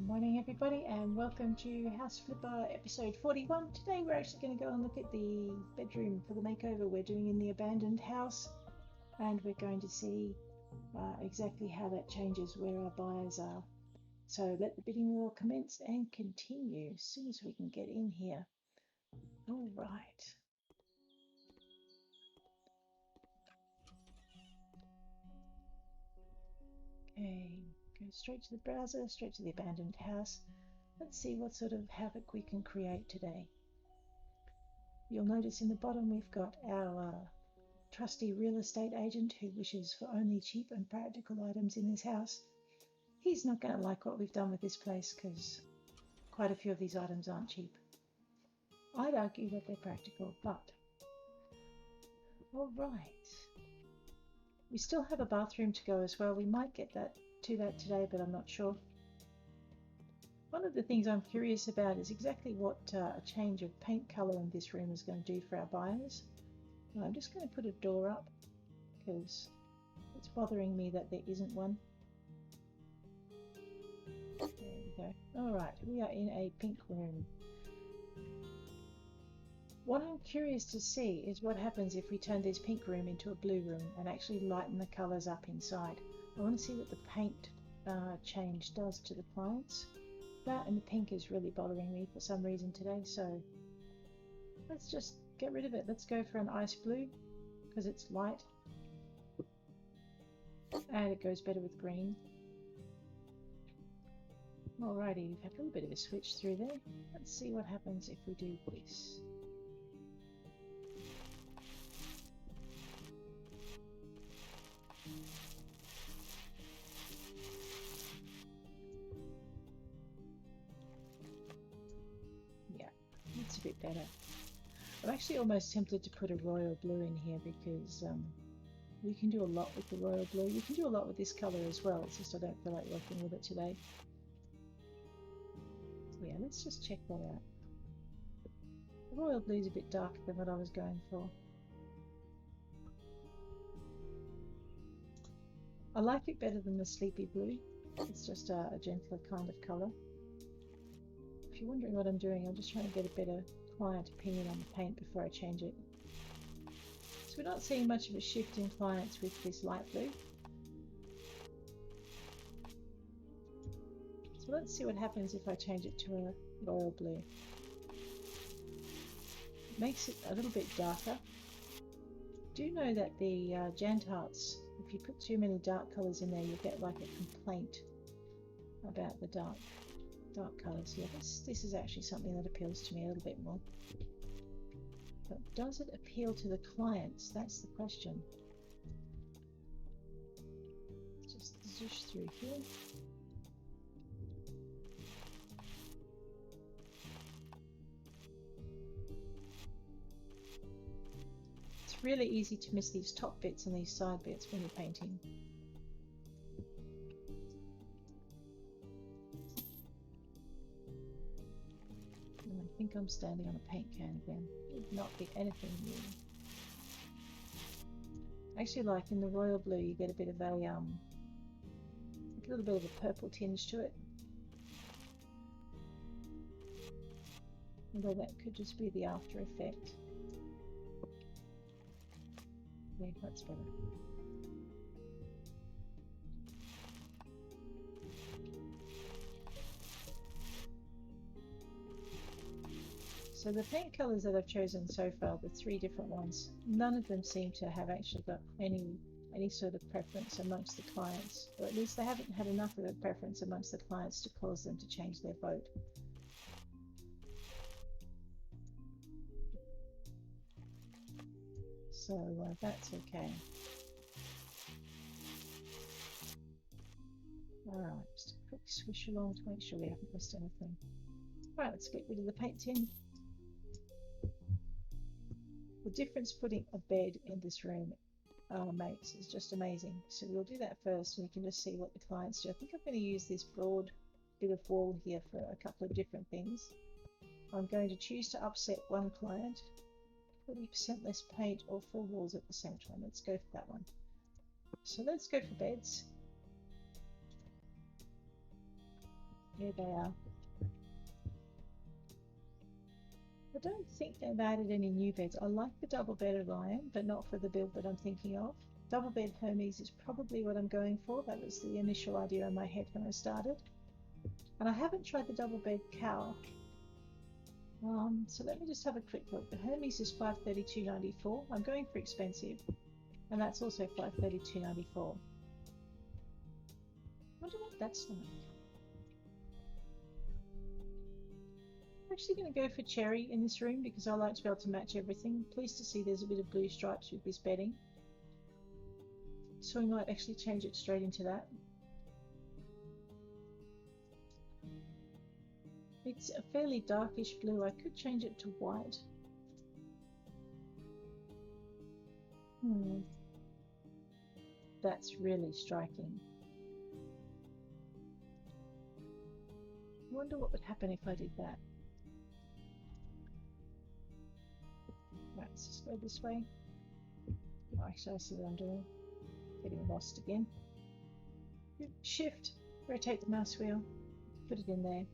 Morning everybody and welcome to House Flipper episode 41. Today we're actually going to go and look at the bedroom for the makeover we're doing in the abandoned house, and we're going to see exactly how that changes where our buyers are. So let the bidding war commence and continue as soon as we can get in here. All right. Okay, go straight to the browser, straight to the abandoned house. Let's see what sort of havoc we can create today. You'll notice in the bottom we've got our trusty real estate agent who wishes for only cheap and practical items in this house. He's not going to like what we've done with this place because quite a few of these items aren't cheap. I'd argue that they're practical, but all right. We still have a bathroom to go as well. We might get to that today, but I'm not sure. One of the things I'm curious about is exactly what a change of paint colour in this room is going to do for our buyers. And I'm just going to put a door up because it's bothering me that there isn't one. There we go. Alright, we are in a pink room. What I'm curious to see is what happens if we turn this pink room into a blue room and actually lighten the colours up inside. I want to see what the paint change does to the clients. That and the pink is really bothering me for some reason today, so let's just get rid of it. Let's go for an ice blue because it's light and it goes better with green. Alrighty, we've had a little bit of a switch through there. Let's see what happens if we do this. Yeah, it's a bit better. I'm actually almost tempted to put a royal blue in here because you can do a lot with the royal blue. You can do a lot with this colour as well, it's just I don't feel like working with it today. So yeah, let's just check that out. The royal blue is a bit darker than what I was going for. I like it better than the sleepy blue. It's just a gentler kind of colour. If you're wondering what I'm doing, I'm just trying to get a better client opinion on the paint before I change it. So we're not seeing much of a shift in clients with this light blue. So let's see what happens if I change it to a royal blue. It makes it a little bit darker. Do know that the Jantarts, if you put too many dark colours in there, you'll get like a complaint about the dark colours. Yeah, this is actually something that appeals to me a little bit more. But does it appeal to the clients? That's the question. Just zoosh through here. It's really easy to miss these top bits and these side bits when you're painting. And I think I'm standing on a paint can again. It would not be anything new. Actually, like in the royal blue, you get a bit of a little bit of a purple tinge to it. Although that could just be the after effect. Yeah, that's better. So the paint colours that I've chosen so far, the 3 different ones, none of them seem to have actually got any sort of preference amongst the clients, or at least they haven't had enough of a preference amongst the clients to cause them to change their vote. So that's okay. Alright, just a quick swish along to make sure we haven't missed anything. Alright, let's get rid of the paint tin. The difference putting a bed in this room makes is just amazing. So we'll do that first and you can just see what the clients do. I think I'm going to use this broad bit of wall here for a couple of different things. I'm going to choose to upset one client, 40% less paint or 4 walls at the same time. Let's go for that one. So let's go for beds. There they are. I don't think they've added any new beds. I like the double bed Orion, but not for the build that I'm thinking of. Double bed Hermes is probably what I'm going for. That was the initial idea in my head when I started. And I haven't tried the double bed cow. So let me just have a quick look. The Hermes is $532.94. I'm going for expensive, and that's also $532.94. I wonder what that's like. I'm actually going to go for cherry in this room because I like to be able to match everything. Pleased to see there's a bit of blue stripes with this bedding, so we might actually change it straight into that. It's a fairly darkish blue. I could change it to white. That's really striking. I wonder what would happen if I did that. Right, let's just go this way. Oh, actually, I see what I'm doing. Getting lost again. Shift, rotate the mouse wheel, put it in there.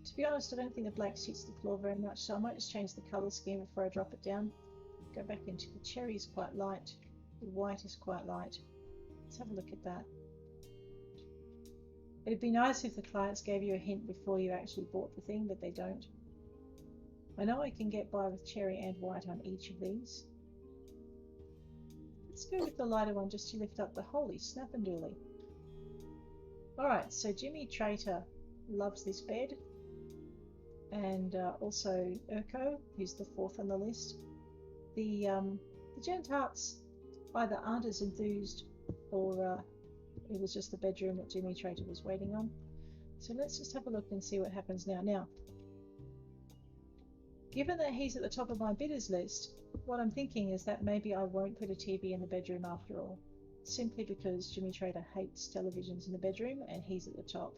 To be honest, I don't think the black suits the floor very much, so I might just change the colour scheme before I drop it down. Go back into the cherry is quite light, the white is quite light. Let's have a look at that. It'd be nice if the clients gave you a hint before you actually bought the thing, but they don't. I know I can get by with cherry and white on each of these. Let's go with the lighter one just to lift up the holy snap and dooley. Alright, so Jimmy Trader loves this bed, and also Urko, who's the fourth on the list. The Gentiles either aren't as enthused, or it was just the bedroom that Jimmy Trader was waiting on. So let's just have a look and see what happens now. Now, given that he's at the top of my bidders list, what I'm thinking is that maybe I won't put a TV in the bedroom after all, simply because Jimmy Trader hates televisions in the bedroom and he's at the top.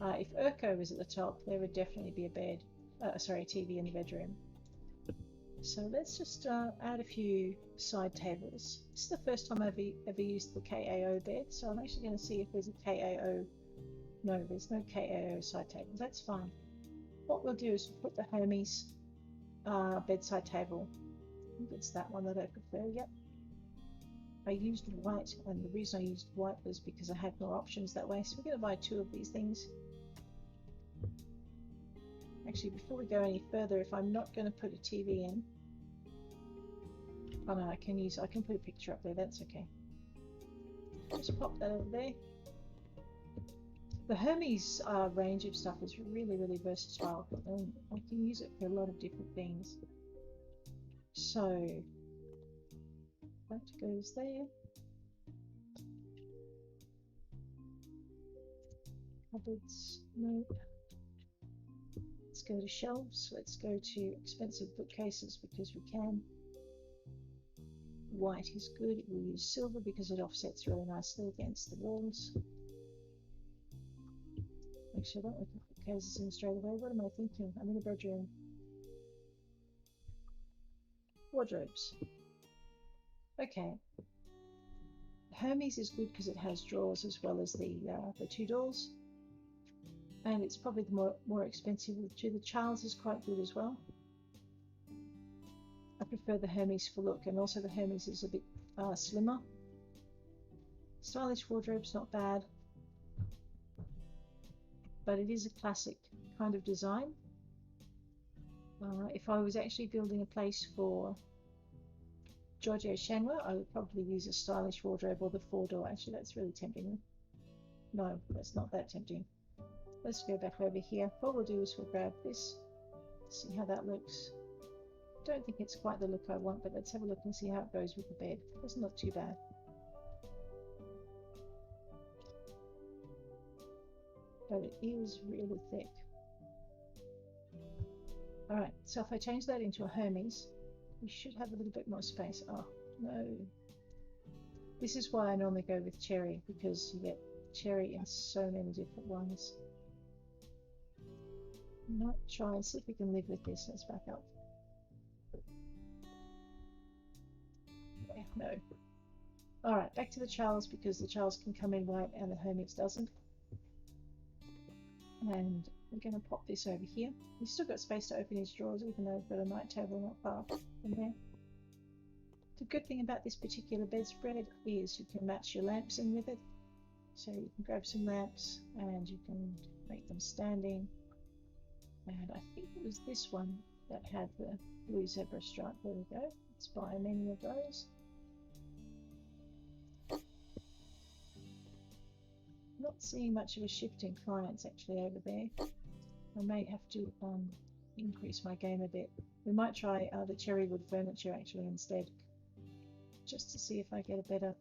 If Urko was at the top, there would definitely be a TV in the bedroom. So let's just add a few side tables. This is the first time I've ever used the KAO bed, so I'm actually going to see if there's a KAO. No, there's no KAO side table. That's fine. What we'll do is we'll put the Hermes bedside table. I think it's that one that I prefer. Yep. I used white, and the reason I used white was because I had more options that way. So we're going to buy two of these things. Actually, before we go any further, if I'm not going to put a TV in, oh no, I can put a picture up there. That's okay. Just pop that over there. The Hermes range of stuff is really, really versatile, and I can use it for a lot of different things. So that goes there. Cupboards, no. Let's go to shelves. Let's go to expensive bookcases because we can. White is good. We'll use silver because it offsets really nicely against the walls. Actually, I don't want to put bookcases in straight away. What am I thinking? I'm in a bedroom. Wardrobes. Okay. Hermes is good because it has drawers as well as the two doors. And it's probably the more expensive of the two. The Charles is quite good as well. I prefer the Hermes for look, and also the Hermes is a bit slimmer. Stylish wardrobe's not bad, but it is a classic kind of design. If I was actually building a place for Giorgio Chandler, I would probably use a stylish wardrobe or the four-door. Actually, that's really tempting. No, that's not that tempting. Let's go back over here. What we'll do is we'll grab this, see how that looks. Don't think it's quite the look I want, but let's have a look and see how it goes with the bed. It's not too bad. But it is really thick. Alright, so if I change that into a Hermes, we should have a little bit more space. Oh, no. This is why I normally go with cherry, because you get cherry in so many different ones. Might try and see if we can live with this. Let's back up. No. Alright, back to the Charles, because the Charles can come in white and the Hermes doesn't. And we're going to pop this over here. He's still got space to open his drawers, even though we've got a night table not far from there. The good thing about this particular bedspread is you can match your lamps in with it. So you can grab some lamps and you can make them standing. And I think it was this one that had the blue zebra stripe. There we go. Let's buy many of those. Not seeing much of a shift in clients actually over there. I may have to increase my game a bit. We might try the cherry wood furniture actually instead, just to see if I get a better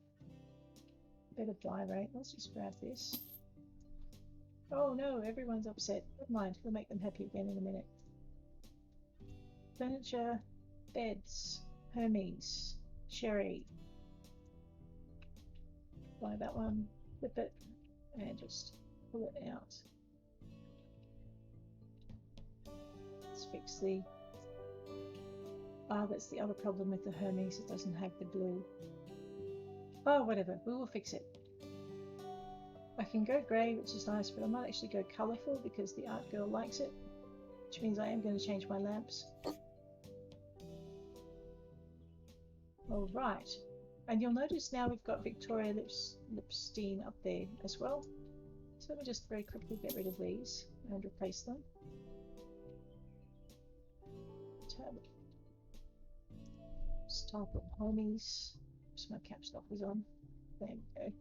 buy rate. Let's just grab this. Oh no, everyone's upset. Never mind, we'll make them happy again in a minute. Furniture, beds, Hermes, cherry. Buy that one, flip it, and just pull it out. Let's fix the... that's the other problem with the Hermes, it doesn't have the blue. Oh, whatever, we will fix it. I can go grey, which is nice, but I might actually go colourful because the art girl likes it, which means I am going to change my lamps. Alright, and you'll notice now we've got Victoria Lipstein up there as well. So let me just very quickly get rid of these and replace them. Tab. Just type in Hermes. My caps lock is on. There we go.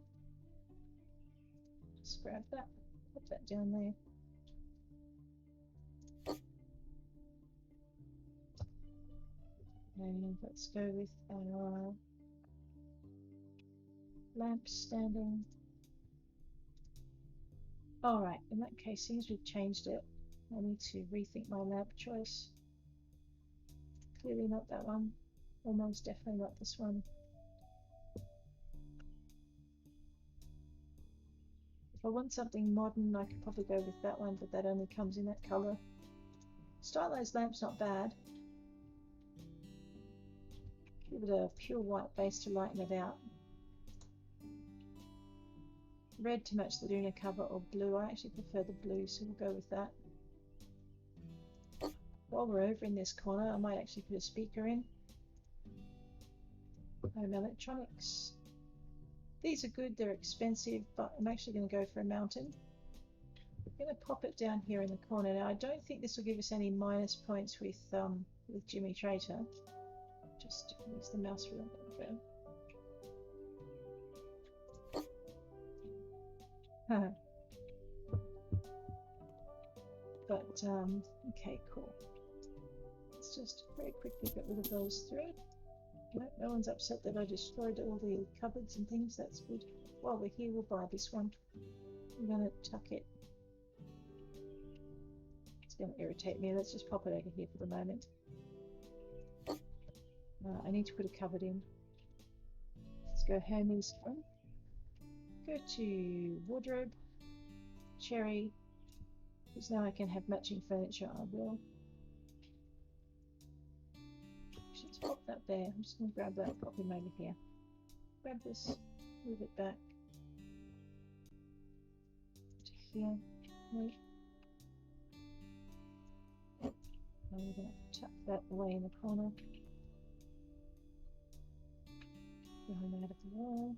Just grab that, put that down there. And let's go with our lamps standing. Alright, in that case, since we've changed it, I need to rethink my lamp choice. Clearly not that one. Almost definitely not this one. If I want something modern, I could probably go with that one, but that only comes in that colour. Stylized lamp's not bad. Give it a pure white base to lighten it out. Red to match the lunar cover, or blue. I actually prefer the blue, so we'll go with that. While we're over in this corner, I might actually put a speaker in. Home electronics. These are good, they're expensive, but I'm actually going to go for a mountain. I'm going to pop it down here in the corner. Now, I don't think this will give us any minus points with Jimmy Traitor. Just use the mouse for that. But, okay, cool. Let's just very quickly get rid of those three. No one's upset that I destroyed all the cupboards and things, that's good. While we're here, we'll buy this one. I'm going to tuck it. It's going to irritate me. Let's just pop it over here for the moment. I need to put a cupboard in. Let's go Hermes one. Go to wardrobe, cherry, because now I can have matching furniture. I will. Let's pop that there. I'm just going to grab that, pop him over here. Grab this, move it back to here. Right. And we're going to tuck that away in the corner. Behind that of the wall.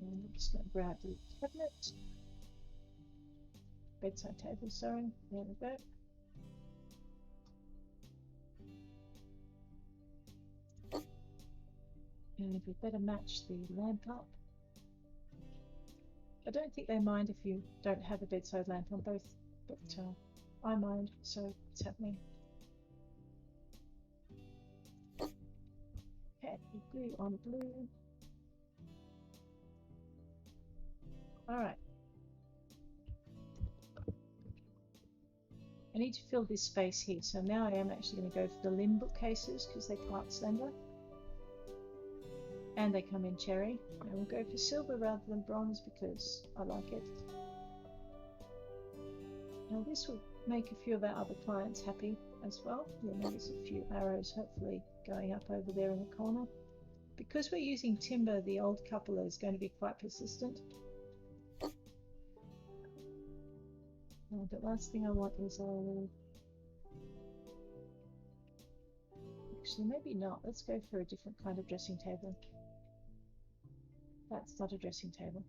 And I'm just going to grab the cabinet. Bedside table, sorry. There we go. And we better match the lamp up. I don't think they mind if you don't have a bedside lamp on both, but I mind, so it's happening. Okay, blue on blue. Alright. I need to fill this space here, so now I am actually going to go for the limb bookcases because they're quite slender. And they come in cherry. And we'll go for silver rather than bronze because I like it. Now this will make a few of our other clients happy as well. You'll notice a few arrows hopefully going up over there in the corner. Because we're using timber, the old cupola is going to be quite persistent. The last thing I want is actually, maybe not. Let's go for a different kind of dressing table. That's not a dressing table.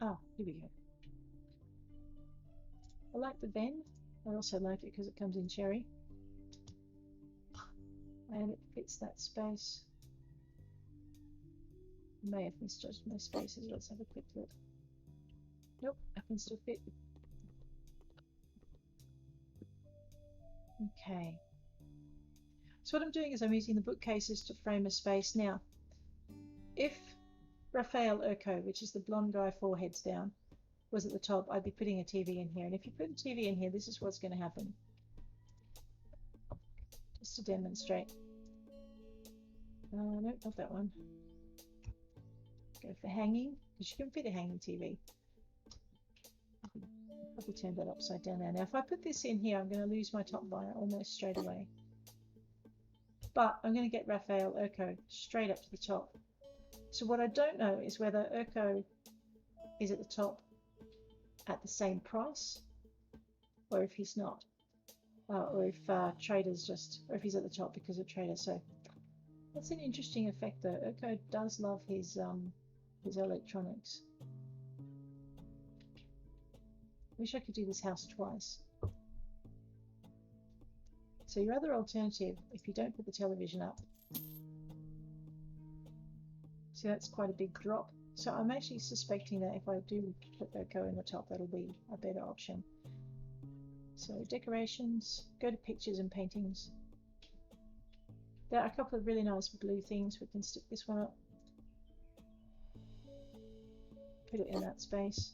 Ah, here we go. I like the bend. I also like it because it comes in cherry. And it fits that space. May have misjudged my spaces. Let's have a quick look. Nope, I can still fit. Okay. So what I'm doing is I'm using the bookcases to frame a space. Now, if Raphael Urco, which is the blonde guy 4 heads down, was at the top, I'd be putting a TV in here. And if you put a TV in here, this is what's going to happen. Just to demonstrate. No, not that one. Go for hanging, because you can fit a hanging TV. Probably turn that upside down now. Now, if I put this in here, I'm going to lose my top buyer almost straight away. But I'm going to get Raphael Urco straight up to the top. So what I don't know is whether Urco is at the top at the same price, or if he's not, or if Trader's just, or if he's at the top because of Trader. So that's an interesting effect, though. Urco does love his electronics. Wish I could do this house twice. So your other alternative, if you don't put the television up, see, that's quite a big drop. So I'm actually suspecting that if I do put Urco in the top, that'll be a better option. So decorations, go to pictures and paintings. There are a couple of really nice blue things. We can stick this one up. Put it in that space.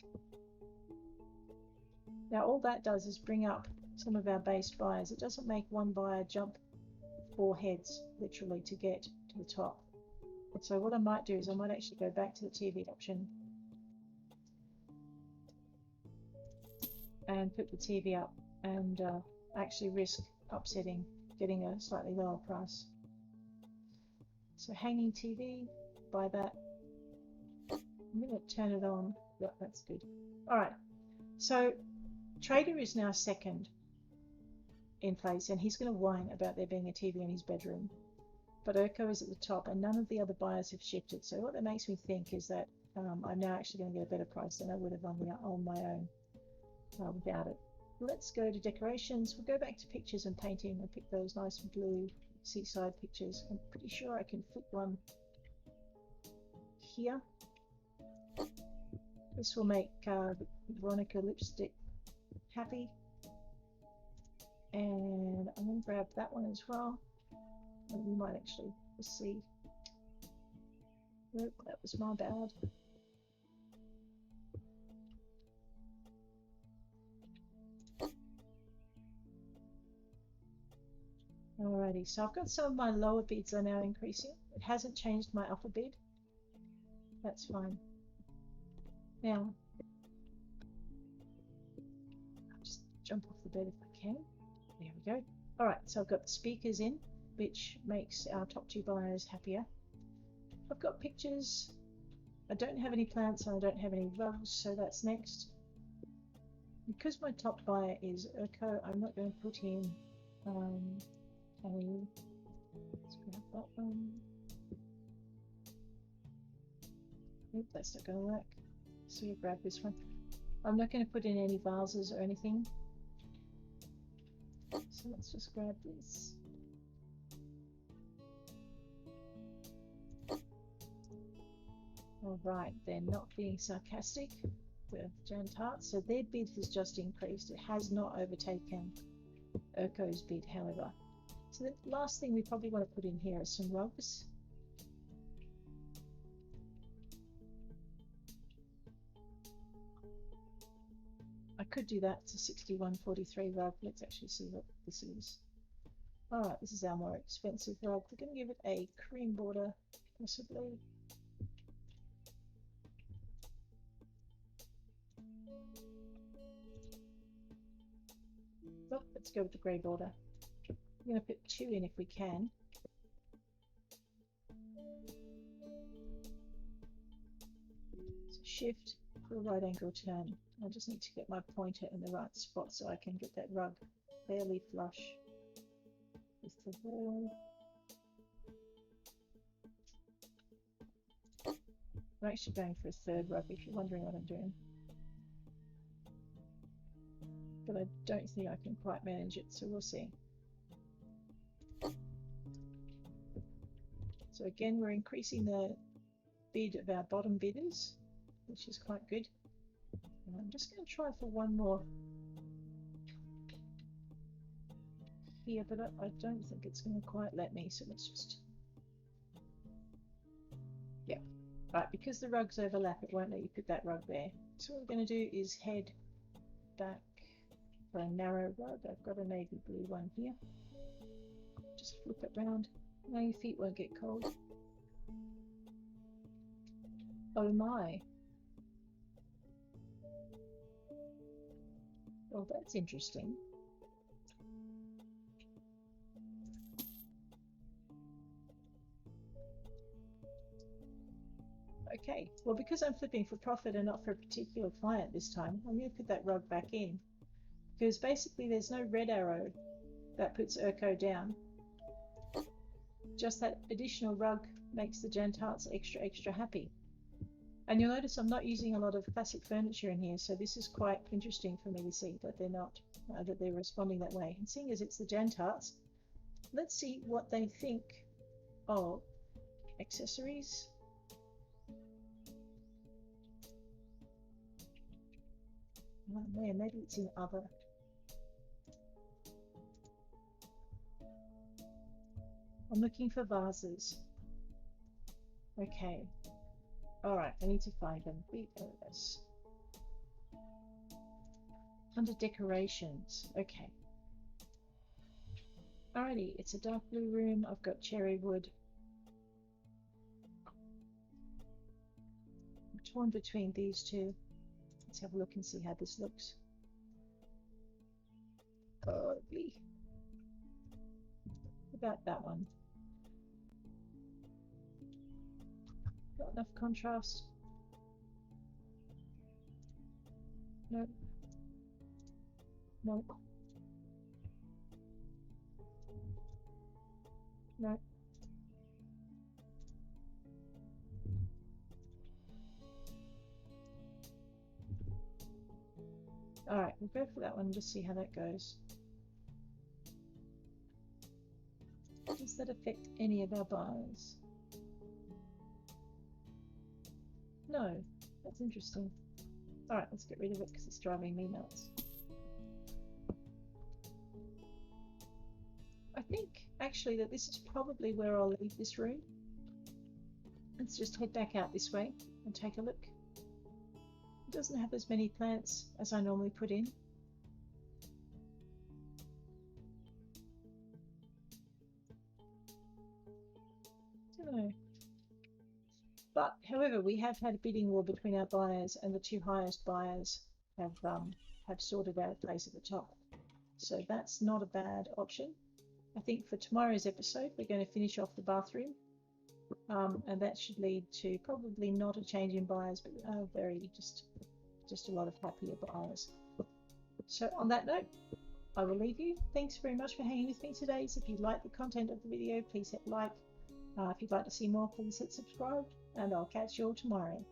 Now all that does is bring up some of our base buyers. It doesn't make one buyer jump 4 heads, literally, to get to the top. And so what I might do is I might actually go back to the TV option and put the TV up and actually risk upsetting, getting a slightly lower price. So hanging TV, buy that. I'm going to turn it on. Yeah, that's good. All right. So Trader is now second in place, and he's going to whine about there being a TV in his bedroom. But Urco is at the top, and none of the other buyers have shifted. So what that makes me think is that I'm now actually going to get a better price than I would have on my own without it. Let's go to decorations. We'll go back to pictures and painting and pick those nice blue seaside pictures. I'm pretty sure I can fit one here. This will make Veronica lipstick happy. And I'm going to grab that one as well. And we might actually see. Nope, that was my bad. Alrighty, so I've got some of my lower bids are now increasing. It hasn't changed my upper bid. That's fine. Now, I'll just jump off the bed if I can. There we go. Alright, so I've got the speakers in, which makes our top 2 buyers happier. I've got pictures. I don't have any plants and I don't have any rugs, so that's next. Because my top buyer is Urco, I'm not going to put in any. Let's grab that one. Nope, that's not going to work. So we'll grab this one. I'm not going to put in any vases or anything. So let's just grab this. Alright, they're not being sarcastic with Jan Tart, so their bid has just increased. It has not overtaken Urco's bid, however. So the last thing we probably want to put in here are some rugs. I could do that. It's a 61.43 rug. Let's actually see what this is. Alright, this is our more expensive rug. We're going to give it a cream border, possibly. Oh, let's go with the grey border. I'm going to put 2 in if we can. So shift for a right angle turn. I just need to get my pointer in the right spot so I can get that rug fairly flush with the wall. I'm actually going for a third rug if you're wondering what I'm doing. But I don't think I can quite manage it, so we'll see. So again, we're increasing the bid of our bottom bidders, which is quite good. And I'm just going to try for one more here, but I don't think it's going to quite let me, so let's just... Yeah. Right, because the rugs overlap, it won't let you put that rug there. So what we're going to do is head back for a narrow rug. I've got a navy blue one here. Just flip it round. Now your feet won't get cold. Oh my. Well, that's interesting. Okay, well, because I'm flipping for profit and not for a particular client this time, I'm going to put that rug back in. Because basically there's no red arrow that puts Urco down. Just that additional rug makes the Gentiles extra happy. And you'll notice I'm not using a lot of classic furniture in here, so this is quite interesting for me to see that they're not, that they're responding that way. And seeing as it's the Gentiles, let's see what they think of accessories. Oh man, maybe it's in other. I'm looking for vases. Okay. Alright, I need to find them. This. Under decorations. Okay. Alrighty, it's a dark blue room. I've got cherry wood. I'm torn between these two. Let's have a look and see how this looks. Ugly. What about that one? Got enough contrast? No. No. No. Alright, we'll go for that one and just see how that goes. Does that affect any of our buyers? No, that's interesting. Alright, let's get rid of it because it's driving me nuts. I think actually that this is probably where I'll leave this room. Let's just head back out this way and take a look. It doesn't have as many plants as I normally put in. Don't know. But however, we have had a bidding war between our buyers, and the 2 highest buyers have sorted out a place at the top. So that's not a bad option. I think for tomorrow's episode, we're going to finish off the bathroom. And that should lead to probably not a change in buyers, but just a lot of happier buyers. So on that note, I will leave you. Thanks very much for hanging with me today. So if you like the content of the video, please hit like. If you'd like to see more, please hit subscribe, and I'll catch you all tomorrow.